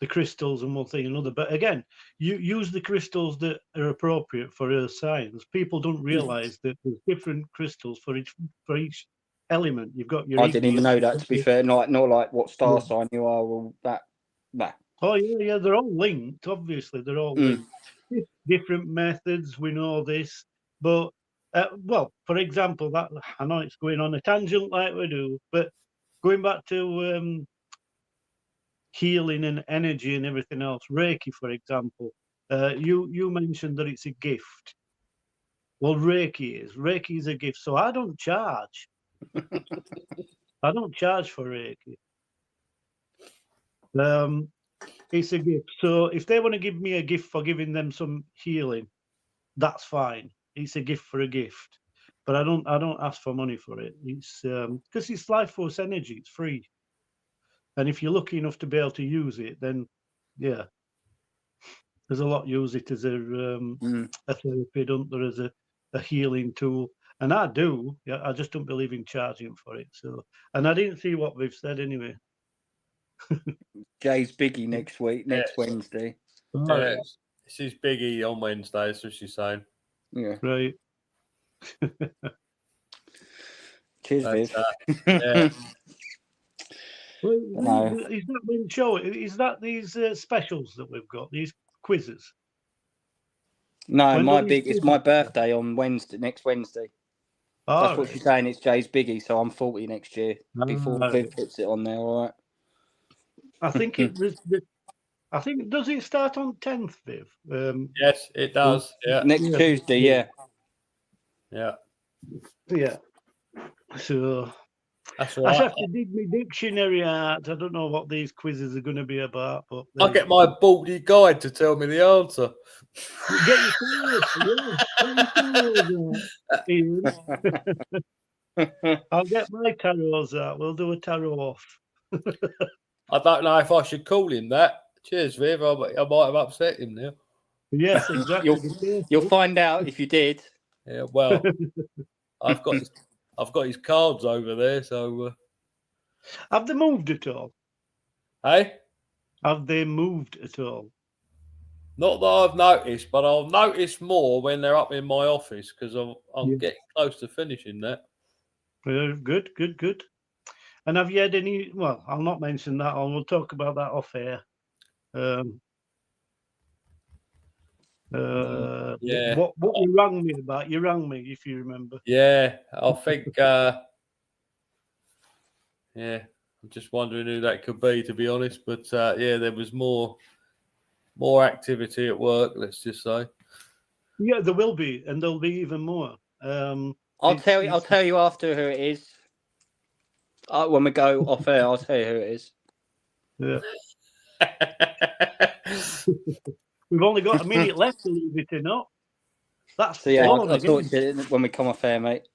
the crystals and one thing and another. But again, you use the crystals that are appropriate for earth signs. People don't realise that there's different crystals for each element. You've got your. I didn't even know that, to be fair. Not like what star sign you are or that. Nah. Oh yeah, they're all linked. Obviously, they're all linked. Different methods. We know this, but for example, that I know it's going on a tangent like we do, but going back to healing and energy and everything else, Reiki, for example, you mentioned that it's a gift. Well, Reiki is a gift, so I don't charge. I don't charge for Reiki. It's a gift. So if they want to give me a gift for giving them some healing, that's fine. It's a gift for a gift. But I don't ask for money for it. It's because it's life force energy, it's free. And if you're lucky enough to be able to use it, then yeah. There's a lot use it as a therapy, don't there, as a healing tool. And I do. Yeah, I just don't believe in charging for it. So, and I didn't see what they've said anyway. Jay's biggie next Wednesday. Right. This is Biggie on Wednesday, that's what she's saying. Yeah. Right. Cheers, Viv. Yeah. Well, is that when show? Is that these specials that we've got? These quizzes? No, When it's my birthday on next Wednesday. That's what she's saying. It's Jay's biggie, so I'm 40 next year. Before Viv puts it on there, all right. I think it was. I think does it start on 10th, Viv? Yes, it does. Yeah. Next Tuesday, yeah. Yeah. Yeah. So that's I right. have to dig my dictionary out. I don't know what these quizzes are going to be about, but I'll get my baldy guide to tell me the answer. Get your I'll get my tarots out. We'll do a tarot off. I don't know if I should call him that. Cheers, Viv. I might have upset him now. Yes, exactly. You'll find out if you did. Yeah, well, I've got his cards over there. So, have they moved at all? Hey, have they moved at all? Not that I've noticed, but I'll notice more when they're up in my office because I'm getting close to finishing that. Good. And have you had any? Well, I'll not mention that. We'll talk about that off air. Yeah. What you rang me about? You rang me, if you remember. Yeah, I think. Yeah, I'm just wondering who that could be, to be honest. But yeah, there was more activity at work. Let's just say. Yeah, there will be, and there'll be even more. I'll tell you after who it is. When we go off air, I'll tell you who it is. Yeah. We've only got a minute left, believe it or not. That's so. Yeah, I'll talk to you when we come off air, mate.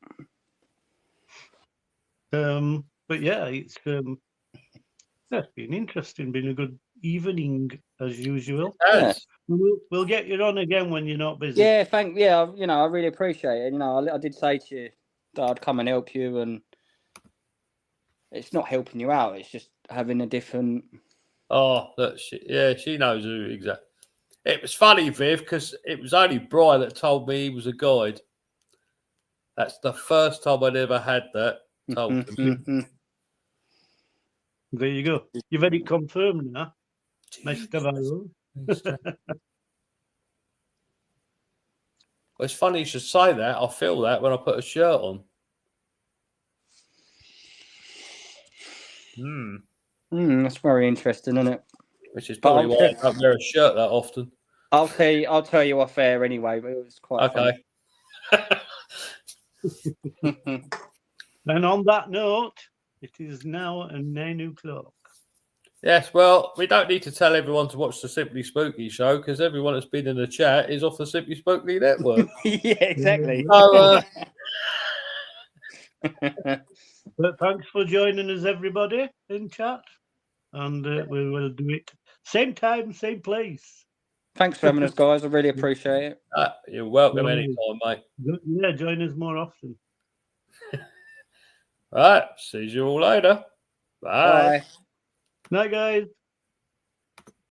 But yeah, it's been interesting. Been a good evening as usual. Yeah. We'll get you on again when you're not busy. Yeah, I really appreciate it. I did say to you that I'd come and help you, and it's not helping you out. It's just having a different. Oh, she knows who exactly. It was funny, Viv, because it was only Brian that told me he was a guide. That's the first time I'd ever had that told to me. There you go. You've had it confirmed now. Nice to have you. Well, it's funny you should say that. I feel that when I put a shirt on. That's very interesting, isn't it? Which is probably why I don't wear a shirt that often. I'll tell you off air anyway, but it was quite okay. And on that note, it is now 9 o'clock. Yes, well, we don't need to tell everyone to watch the Simply Spooky show because everyone that's been in the chat is off the Simply Spooky network. Yeah, exactly. So, but thanks for joining us, everybody, in chat. And we will do it same time, same place. Thanks for having us, guys. I really appreciate it. You're welcome anytime, mate. Yeah, join us more often. Right, see you all later. Bye. Night, guys.